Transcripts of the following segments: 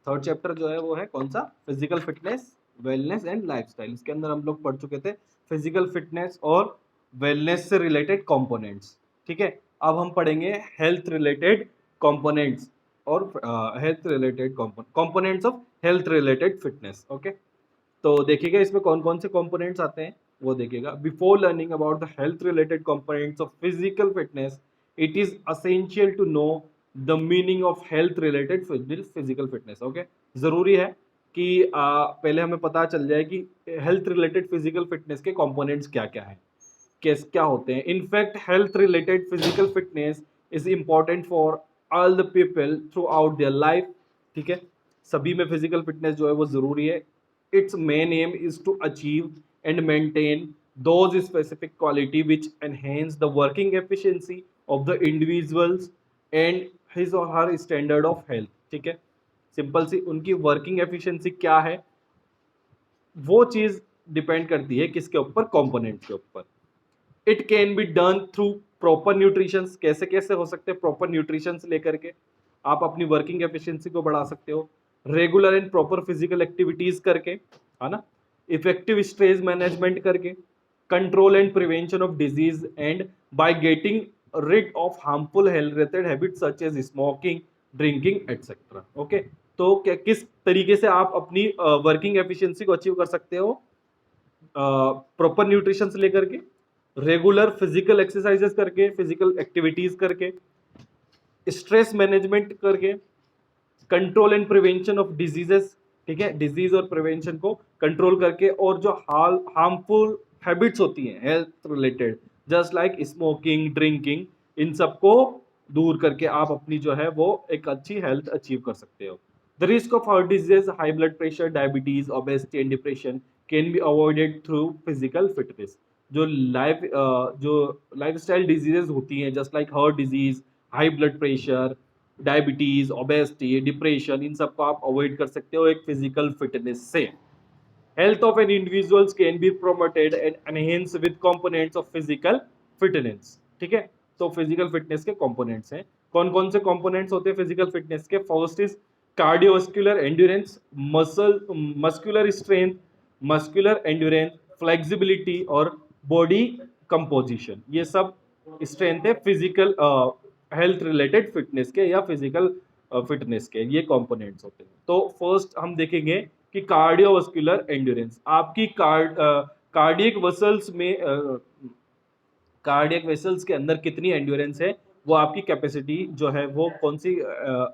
Third chapter जो है वो है कौन सा, physical fitness, wellness and lifestyle. इसके अंदर हम लोग पढ़ चुके थे फिजिकल फिटनेस और वेलनेस से रिलेटेड कंपोनेंट्स। ठीक है, अब हम पढ़ेंगे हेल्थ रिलेटेड कंपोनेंट्स और health related components of health related fitness. Okay, तो देखिएगा इसमें कौन कौन से कंपोनेंट्स आते हैं वो देखिएगा। Before learning about the health related components of physical fitness, it is essential to know the meaning of health related physical fitness. Okay, जरूरी है कि पहले हमें पता चल जाए कि हेल्थ रिलेटेड फिजिकल फिटनेस के कंपोनेंट्स क्या क्या हैं, क्या होते हैं। In fact health related physical fitness is important for all the people throughout their life. ठीक है, सभी में फिजिकल फिटनेस जो है वो जरूरी है। Its main aim is to achieve and maintain those specific quality which enhance the working efficiency of the individuals and his or her standard of health. ठीक है, सिंपल सी उनकी वर्किंग एफिशिएंसी क्या है वो चीज डिपेंड करती है किसके ऊपर, कंपोनेंट के ऊपर। It can be done through proper nutrition. कैसे कैसे हो सकते हैं प्रॉपर न्यूट्रिशन लेकर के आप अपनी वर्किंग एफिशिएंसी को बढ़ा सकते हो। Regular and proper physical activities करके, है ना, इफेक्टिव स्ट्रेस मैनेजमेंट करके, control and prevention of disease and by getting rid of harmful health related habits such as smoking, drinking etcetera. Okay, तो किस तरीके से आप अपनी वर्किंग एफिशिएंसी को अचीव कर सकते हो, प्रॉपर न्यूट्रिशन से लेकर के, रेगुलर फिजिकल एक्सरसाइजेस करके, फिजिकल एक्टिविटीज करके, स्ट्रेस मैनेजमेंट करके, control and prevention of diseases. ठीक है, डिजीज और प्रिवेंशन को कंट्रोल करके, और जो हार्मफुल हैबिट्स होती हैं health related just like smoking, drinking, इन सबको दूर करके आप अपनी जो है वो एक अच्छी हेल्थ अचीव कर सकते हो। The risk of heart disease, high blood pressure, diabetes, obesity and depression can be avoided through physical fitness. जो लाइफस्टाइल डिजीजेज होती हैं just like heart disease, high blood pressure, diabetes, obesity, depression, इन सबको आप avoid कर सकते हो एक फिजिकल फिटनेस से। Health of an individuals can be promoted and enhance with components of physical fitness. ठीक है, तो फिजिकल फिटनेस के कंपोनेंट्स हैं, कौन कौन से कंपोनेंट्स होते हैं फिजिकल फिटनेस के। First is cardiovascular endurance, muscular strength, muscular endurance, flexibility और बॉडी कंपोजिशन। ये सब स्ट्रेंथ है फिजिकल हेल्थ रिलेटेड फिटनेस के या फिजिकल फिटनेस के, ये कंपोनेंट्स होते हैं। तो फर्स्ट हम देखेंगे कि कार्डियोवास्कुलर एंड्योरेंस, आपकी कार्डियक वेसल्स में कार्डियक वेसल्स के अंदर कितनी एंड्योरेंस है, वो आपकी कैपेसिटी जो है वो कौन सी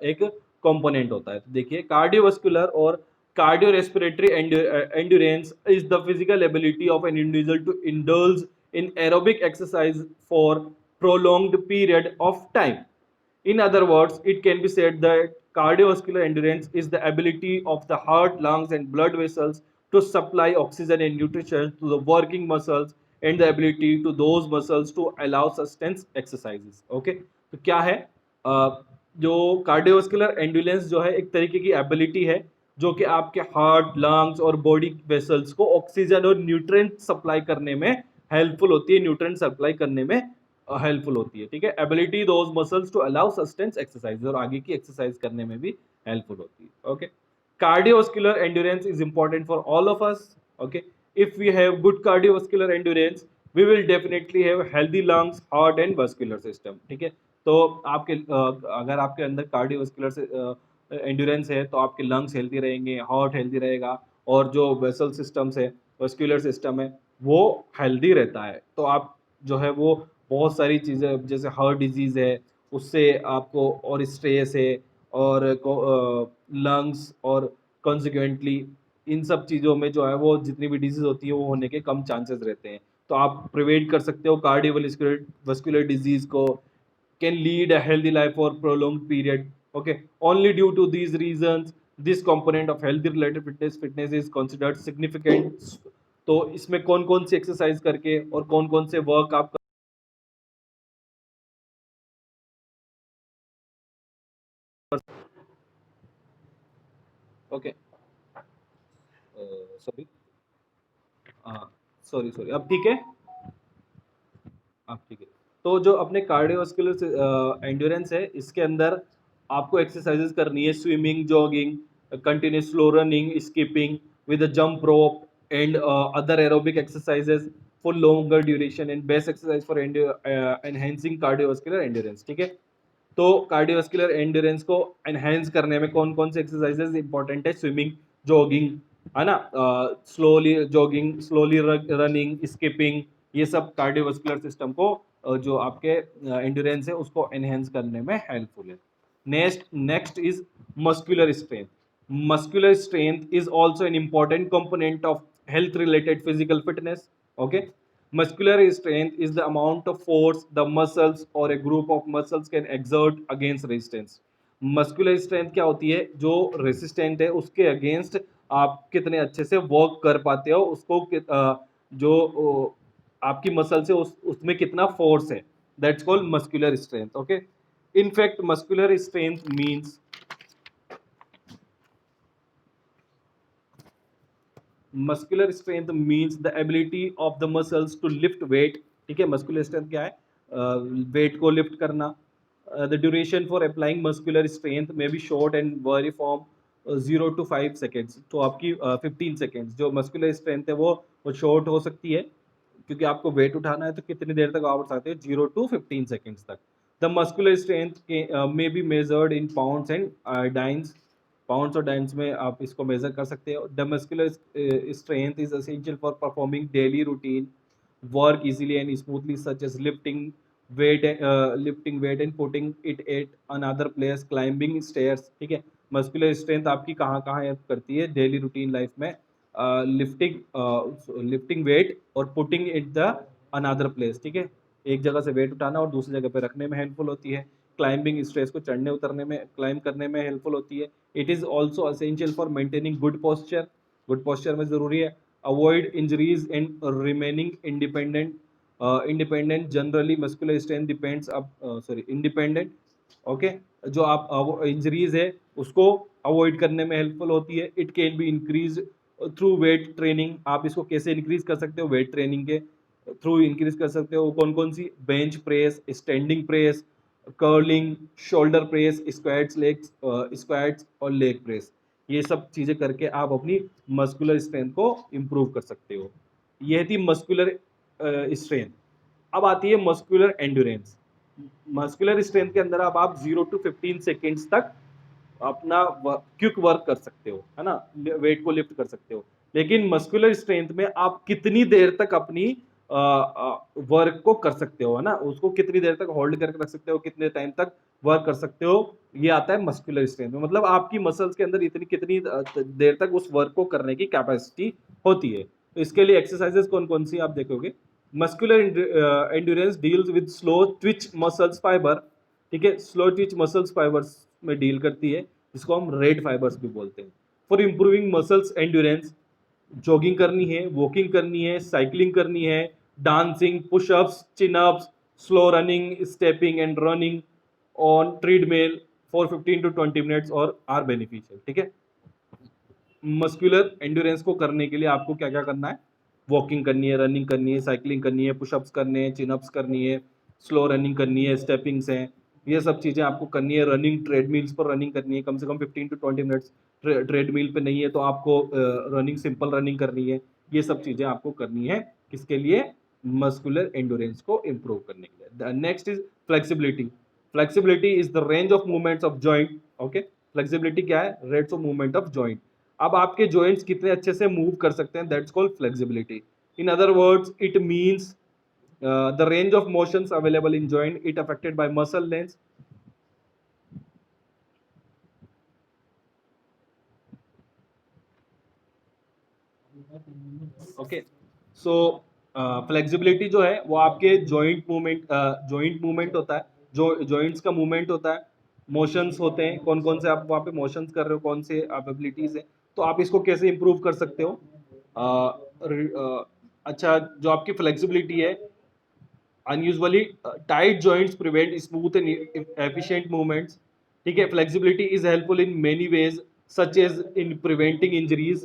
एक कंपोनेंट होता है। तो देखिए कार्डियोवास्कुलर और cardio respiratory endurance is the physical ability of an individual to indulge in aerobic exercise for prolonged period of time. In other words, it can be said that cardiovascular endurance is the ability of the heart, lungs, and blood vessels to supply oxygen and nutrition to the working muscles and the ability to those muscles to allow sustenance exercises. Okay, तो क्या है जो cardiovascular एंडुरेंस जो है एक तरीके की ability है जो कि आपके हार्ट, लंग्स और बॉडी वेसल्स को ऑक्सीजन और न्यूट्रिएंट सप्लाई करने में हेल्पफुल होती है, न्यूट्रिएंट सप्लाई करने में हेल्पफुल होती है। ठीक है, ability those muscles to allow sustains exercise, और आगे की एक्सरसाइज करने में भी हेल्पफुल होती है। Okay, cardiovascular endurance is important for all of us. Okay, if we have good cardiovascular endurance, we will definitely have healthy lungs, heart and vascular system. ठीक है, तो आपके अगर आपके अंदर कार्डियोवास्कुलर एंड्योरेंस है तो आपके लंग्स हेल्दी रहेंगे, हार्ट हेल्दी रहेगा, और जो वेसल सिस्टम्स है, वेस्कुलर सिस्टम है, वो हेल्दी रहता है। तो आप जो है वो बहुत सारी चीज़ें जैसे हार्ट डिजीज़ है उससे आपको, और स्ट्रेस है, और लंग्स, और कॉन्सिक्वेंटली इन सब चीज़ों में जो है वो जितनी भी डिजीज होती है वो होने के कम चांसेस रहते हैं। तो आप प्रिवेंट कर सकते हो कार्डियोवास्कुलर डिजीज को, can lead a healthy life for prolong period. Okay, only due to these reasons this component of health related fitness is considered significant. तो इसमें कौन कौन सी एक्सरसाइज करके और कौन कौन से वर्क आप ओके, सॉरी, हाँ, सॉरी सॉरी, अब ठीक है, अब ठीक है। तो जो अपने कार्डियोवास्कुलर एंड्योरेंस है इसके अंदर आपको एक्सरसाइजेस करनी है, swimming, jogging, continuous slow running, skipping with a jump rope, and other aerobic exercises for longer duration, and best exercise for enhancing cardiovascular endurance. ठीक है, तो कार्डियोवास्कुलर एंड्योरेंस को एनहेंस करने में कौन कौन से एक्सरसाइजेज इंपॉर्टेंट है? स्विमिंग, जॉगिंग, है ना, slowly jogging, slowly running, skipping, ये सब कार्डियोवास्कुलर सिस्टम को जो आपके एंड्योरेंस है उसको एनहेंस करने में हेल्पफुल है. Next is muscular strength. Muscular strength is also an important component of health related physical fitness. Okay, muscular strength is the amount of force the muscles or a group of muscles can exert against resistance. Muscular strength क्या होती है? जो resistant है उसके against आप कितने अच्छे से वर्क कर पाते हो, उसको जो आपकी मसल से उसमें कितना फोर्स है, that's called muscular strength. Okay, in fact muscular strength means muscular strength means the ability of the muscles to lift weight. ठीक है, मस्कुलर स्ट्रेंथ क्या है? वेट को लिफ्ट करना. The duration for applying muscular strength may B short and very from 0 to 5 seconds. तो आपकी 15 seconds जो muscular strength है वो शॉर्ट हो सकती है, क्योंकि आपको वेट उठाना है तो कितनी देर तक आप उठा सकते हैं? 0 to 15 सेकेंड्स तक. The muscular strength may be measured in pounds and dynes. Pounds और डाइंस में आप इसको मेजर कर सकते हो. The muscular strength is essential for performing daily routine work easily and smoothly, such as lifting weight and putting it at another place, climbing stairs. ठीक है, मस्कुलर स्ट्रेंथ आपकी कहाँ कहाँ हेल्प करती है डेली रूटीन लाइफ में? Lifting wait और putting it the another place. ठीक है, एक जगह से वेट उठाना और दूसरी जगह पे रखने में हेल्पफुल होती है. क्लाइंबिंग स्ट्रेस को चढ़ने उतरने में, क्लाइंब करने में हेल्पफुल होती है. It is also essential for maintaining good posture. Good posture में जरूरी है. Avoid injuries and remaining independent. Independent generally muscular strength depends independent. Okay, जो आप इंजरीज है उसको अवॉइड करने में हेल्पफुल होती है. It can be increase through weight training. आप इसको कैसे इंक्रीज कर सकते हो? वेट ट्रेनिंग के थ्रू इंक्रीज कर सकते हो. कौन कौन सी? Bench press, standing press, curling, shoulder press, squats और लेग प्रेस. ये सब चीजें करके आप अपनी मस्कुलर स्ट्रेंथ को इम्प्रूव कर सकते हो. ये थी मस्कुलर स्ट्रेंथ. अब आती है मस्कुलर एंड्योरेंस. मस्कुलर स्ट्रेंथ के अंदर आप 0 to 15 सेकेंड्स तक अपना क्विक वर्क कर सकते हो, है ना, वेट को लिफ्ट कर सकते हो. लेकिन मस्कुलर स्ट्रेंथ में आप कितनी देर तक अपनी वर्क को कर सकते हो, है ना, उसको कितनी देर तक होल्ड करके रख सकते हो, कितने टाइम तक वर्क कर सकते हो, ये आता है मस्कुलर स्ट्रेंथ में. मतलब आपकी मसल्स के अंदर इतनी कितनी देर तक उस वर्क को करने की कैपेसिटी होती है. तो इसके लिए एक्सरसाइजेस कौन कौन सी आप देखोगे? Muscular endurance deals with slow Twitch muscles fibre. ठीक है, स्लो ट्विच मसल्स फाइबर्स में डील करती है, जिसको हम रेड फाइबर्स भी बोलते हैं. For improving muscles endurance, jogging करनी है, वॉकिंग करनी है, साइकिलिंग करनी है, dancing, pushups, chin ups, slow running, stepping and running on treadmill for 15 to 20 minutes और आर बेनिफिशियल. ठीक है, मस्कुलर एंड्योरेंस को करने के लिए आपको क्या क्या करना है? वॉकिंग करनी है, रनिंग करनी है, साइकिलिंग करनी है, पुशअप्स करने हैं, चिनअप्स करनी है, स्लो रनिंग करनी है, स्टेपिंग्स हैं, ये सब चीज़ें आपको करनी है. रनिंग, ट्रेडमिल्स पर रनिंग करनी है कम से कम 15 to 20 minutes. ट्रेडमिल पे नहीं है तो आपको रनिंग, सिंपल रनिंग करनी है. ये सब चीज़ें आपको करनी है किसके लिए? मस्कुलर एंड्योरेंस को इम्प्रूव करने के लिए. Next is flexibility. Flexibility is the range of movements of joint. Okay, flexibility क्या है? Range of movement of joint. अब आपके जॉइंट्स कितने अच्छे से मूव कर सकते हैं, that's called flexibility. In other words it means the range of motions available in joint, it affected by muscle length. Okay, so flexibility जो है वो आपके जॉइंट मूवमेंट होता है, जो जॉइंट्स का मूवमेंट होता है. मोशंस होते हैं, कौन कौन से आप वहाँ पे मोशंस कर रहे हो, कौन से आप एबिलिटीज है, तो आप इसको कैसे इंप्रूव कर सकते हो? अच्छा, जो आपकी फ्लेक्सिबिलिटी है, unusually tight joints prevent smooth and efficient movements. ठीक है, flexibility is helpful in many ways such as in preventing injuries.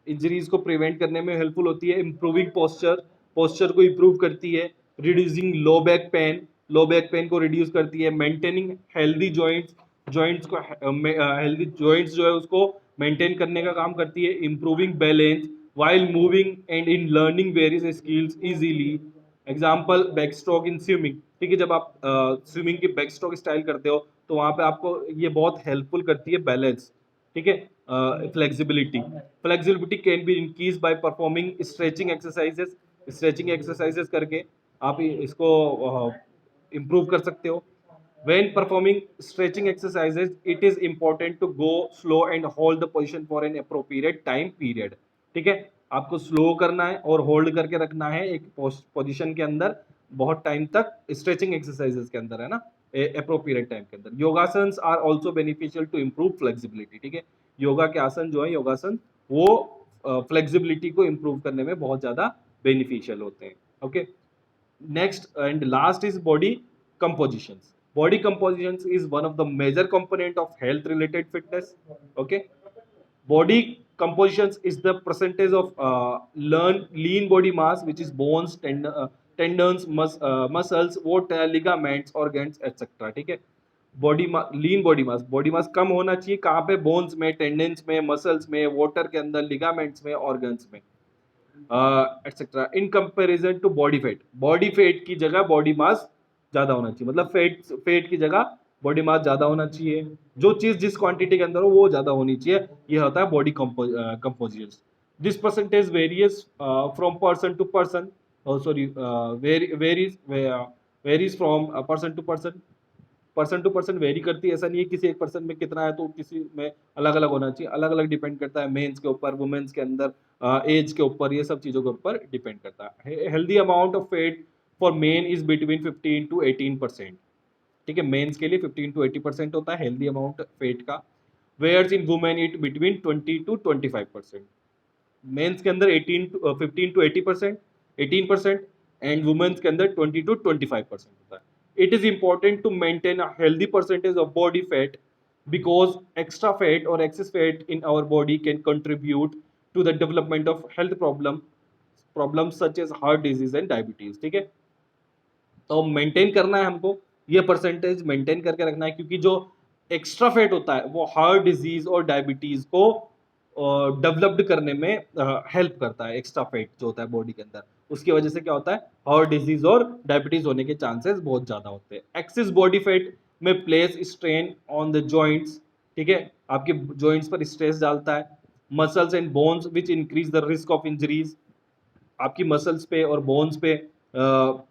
Injuries को प्रिवेंट करने में हेल्पफुल होती है. इम्प्रूविंग पोस्चर को इम्प्रूव करती है. रिड्यूसिंग लो बैक पेन को रिड्यूस करती है. मेंटेनिंग हेल्दी जॉइंट्स जॉइंट्स को हेल्दी जॉइंट्स जो है उसको मेंटेन करने का काम करती है, improving balance while moving and in learning various skills easily. Example back stroke in swimming, ठीक है, जब आप स्विमिंग की बैक स्ट्रोक स्टाइल करते हो तो वहां पे आपको ये बहुत हेल्पफुल करती है बैलेंस, ठीक है। Flexibility, flexibility can be increase by performing stretching exercises, stretching exercises करके आप इसको इम्प्रूव कर सकते हो। When performing stretching exercises, it is important to go slow and hold the position for an appropriate time period. ठीक है, आपको slow करना है और होल्ड करके रखना है एक पोजीशन के अंदर बहुत टाइम तक, स्ट्रेचिंग एक्सरसाइजेस के अंदर, है ना, अप्रोप्रिएट टाइम के अंदर। योगासन्स are also beneficial to improve flexibility, ठीक है। योगा के आसन जो है, योगासन, वो फ्लेक्सिबिलिटी को इम्प्रूव करने में बहुत ज्यादा बेनिफिशियल होते हैं। Okay, next and last is body compositions. Body compositions is one of the major component of health related fitness. Okay, body compositions is the percentage of lean body mass, which is bones, tendons, muscles, ligaments, organs, etc. ठीक है, lean body mass कम होना चाहिए कहाँ पे, bones में, tendencies में, muscles में, water के अंदर, लिगामेंट्स में, ऑर्गन्स में, etcetera, in comparison to body fat की जगह बॉडी मास ज्यादा होना चाहिए, मतलब फेट की जगह बॉडी मास ज्यादा होना चाहिए। जो चीज जिस क्वांटिटी के अंदर हो वो ज्यादा होनी चाहिए, ये होता है body composition. This percentage varies from person to person, sorry, varies from person to person vary करती है। ऐसा नहीं है किसी एक पर्सन में कितना है तो किसी में अलग अलग होना चाहिए, अलग अलग डिपेंड करता है, मेंस के ऊपर, वुमेन्स के अंदर, एज के ऊपर, ये सब चीजों के ऊपर डिपेंड करता है। Healthy amount of fat for main is between 15 to 18%, ठीक है, मेंस के लिए 15 to 80% होता है हेल्दी अमाउंट फैट का। Whereas in women it between 20 to 25%, mens के अंदर 15 to 80%, 18%, एंड वुमेन्स के अंदर 20 to 25% होता है। It is important to maintain a healthy percentage of body fat because extra fat or excess fat in our body can contribute to the development of health problems such as heart disease and diabetes, ठीक है। तो maintain करना है हमको, ये percentage maintain करके रखना है, क्योंकि जो एक्स्ट्रा फैट होता है वो हार्ट डिजीज और डायबिटीज को डेवलप्ड करने में हेल्प करता है। एक्स्ट्रा फैट जो होता है बॉडी के अंदर, उसकी वजह से क्या होता है, हार्ट डिजीज और डायबिटीज होने के चांसेस बहुत ज्यादा होते हैं। एक्सेस बॉडी फैट में place strain on the joints, ठीक है, आपके जॉइंट्स पर स्ट्रेस डालता है। Muscles and bones which increase the risk of injuries, आपकी मसल्स पे और बोन्स पे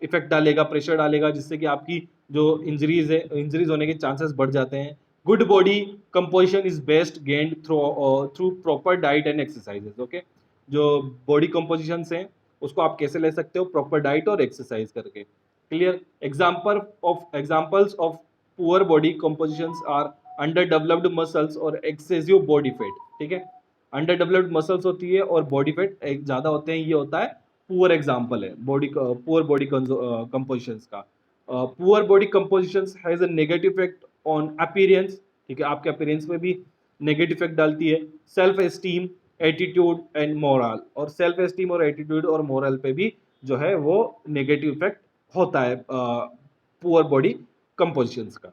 इफेक्ट डालेगा, प्रेशर डालेगा, जिससे कि आपकी जो इंजरीज होने के चांसेस बढ़ जाते हैं। Good body composition is best gained through proper diet and exercises. Okay, जो बॉडी कंपोजिशन है उसको आप कैसे ले सकते हो, प्रॉपर डाइट और एक्सरसाइज करके। Clear. Examples of poor body compositions are under developed muscles और एक्सेसिव बॉडी फैट, ठीक है। अंडर डेवलप्ड मसल्स होती है और बॉडी फैट ज्यादा होते हैं, ये होता है पुअर एग्जाम्पल है पुअर बॉडी कंपोजिशंस का। Poor body compositions has a negative effect on appearance, ठीक है, आपके अपीयरेंस में भी नेगेटिव इफेक्ट डालती है। Self esteem, attitude and moral, और सेल्फ एस्टीम और एटीट्यूड और मोरल पे भी जो है वो नेगेटिव इफेक्ट होता है पुअर बॉडी कंपोजिशंस का।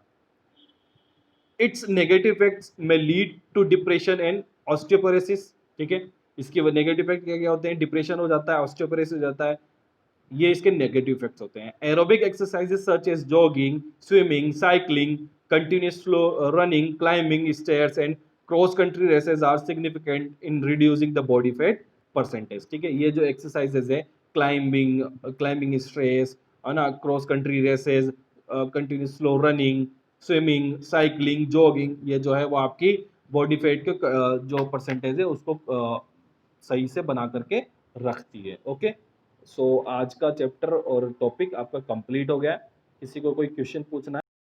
इट्स नेगेटिव इफेक्ट्स में lead to depression and osteoporosis, ठीक है। इसके नेगेटिव इफेक्ट क्या क्या होते हैं, डिप्रेशन हो जाता है, ऑस्टियोपोरोसिस हो जाता है, ये इसके नेगेटिव इफेक्ट्स होते हैं। Aerobic exercises such as jogging, swimming, cycling, continuous flow running, climbing stairs and cross country races are significant in reducing the body fat percentage, ठीक है। ये जो एक्सरसाइजेज है, क्लाइंबिंग स्टेयर्स, है ना, cross country races, continuous slow running, swimming, cycling, jogging, ये जो है वो आपकी बॉडी फैट के जो परसेंटेज है उसको सही से बना करके रखती है। ओके, सो आज का चैप्टर और टॉपिक आपका कंप्लीट हो गया। किसी को कोई क्वेश्चन पूछना है?